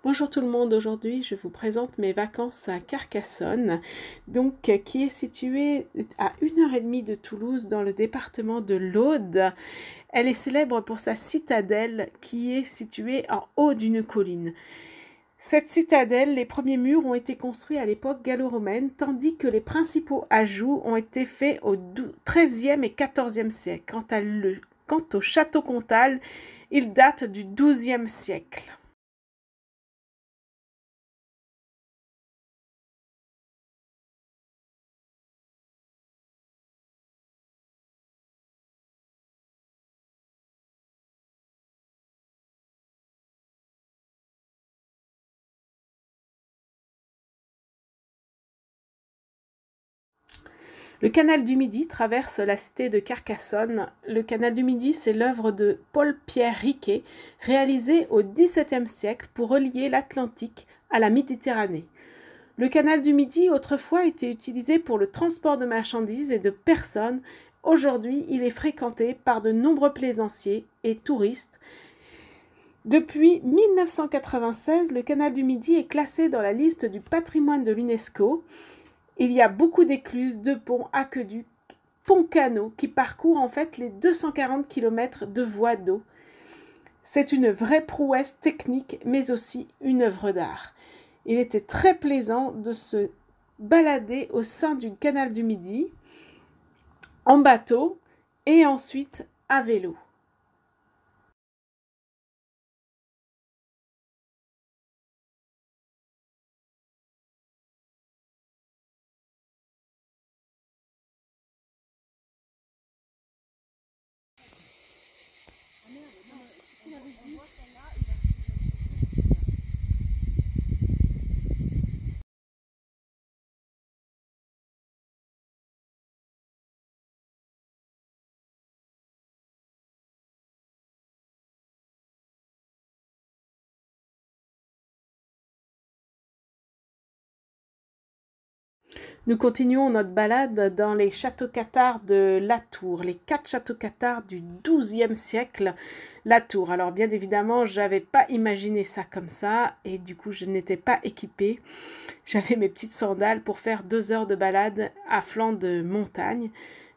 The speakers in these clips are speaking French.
Bonjour tout le monde, aujourd'hui je vous présente mes vacances à Carcassonne, qui est située à 1h30 de Toulouse dans le département de l'Aude. Elle est célèbre pour sa citadelle qui est située en haut d'une colline. Cette citadelle, les premiers murs ont été construits à l'époque gallo-romaine, tandis que les principaux ajouts ont été faits au XIIIe et XIVe siècle. Quant au château comtal, il date du XIIe siècle. Le canal du Midi traverse la cité de Carcassonne. Le canal du Midi, c'est l'œuvre de Paul-Pierre Riquet, réalisée au XVIIe siècle pour relier l'Atlantique à la Méditerranée. Le canal du Midi, autrefois, était utilisé pour le transport de marchandises et de personnes. Aujourd'hui, il est fréquenté par de nombreux plaisanciers et touristes. Depuis 1996, le canal du Midi est classé dans la liste du patrimoine de l'UNESCO. Il y a beaucoup d'écluses, de ponts, aqueducs, ponts-canaux qui parcourent en fait les 240 km de voies d'eau. C'est une vraie prouesse technique, mais aussi une œuvre d'art. Il était très plaisant de se balader au sein du canal du Midi, en bateau et ensuite à vélo. Nous continuons notre balade dans les châteaux cathares de Latour, les 4 châteaux cathares du XIIe siècle. Latour, alors bien évidemment, je n'avais pas imaginé ça comme ça et du coup je n'étais pas équipée. J'avais mes petites sandales pour faire 2 heures de balade à flanc de montagne.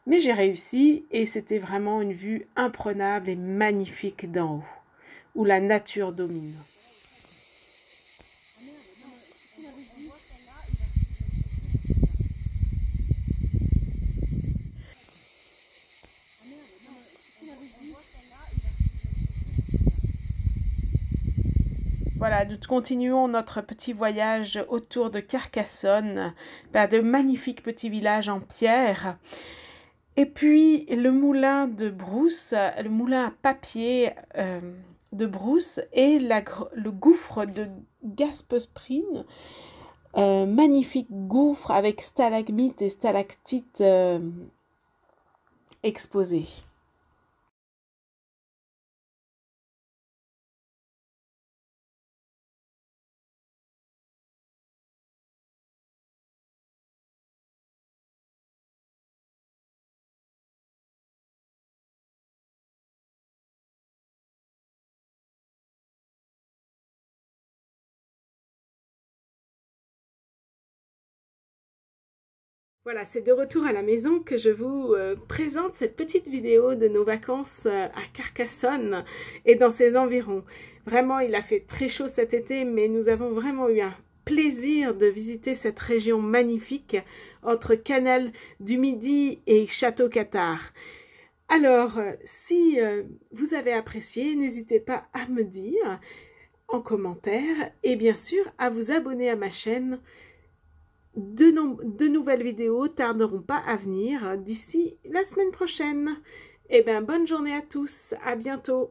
Mais j'ai réussi et c'était vraiment une vue imprenable et magnifique d'en haut, où la nature domine. Voilà, nous continuons notre petit voyage autour de Carcassonne, vers de magnifiques petits villages en pierre. Et puis le moulin de Brousse, le moulin à papier de Brousse et le gouffre de Gaspesprin, magnifique gouffre avec stalagmites et stalactites exposés. Voilà, c'est de retour à la maison que je vous présente cette petite vidéo de nos vacances à Carcassonne et dans ses environs. Vraiment, il a fait très chaud cet été, mais nous avons vraiment eu un plaisir de visiter cette région magnifique entre Canal du Midi et Château Cathare. Alors, si vous avez apprécié, n'hésitez pas à me dire en commentaire et bien sûr à vous abonner à ma chaîne. De nouvelles vidéos tarderont pas à venir d'ici la semaine prochaine. Eh bien, bonne journée à tous, à bientôt.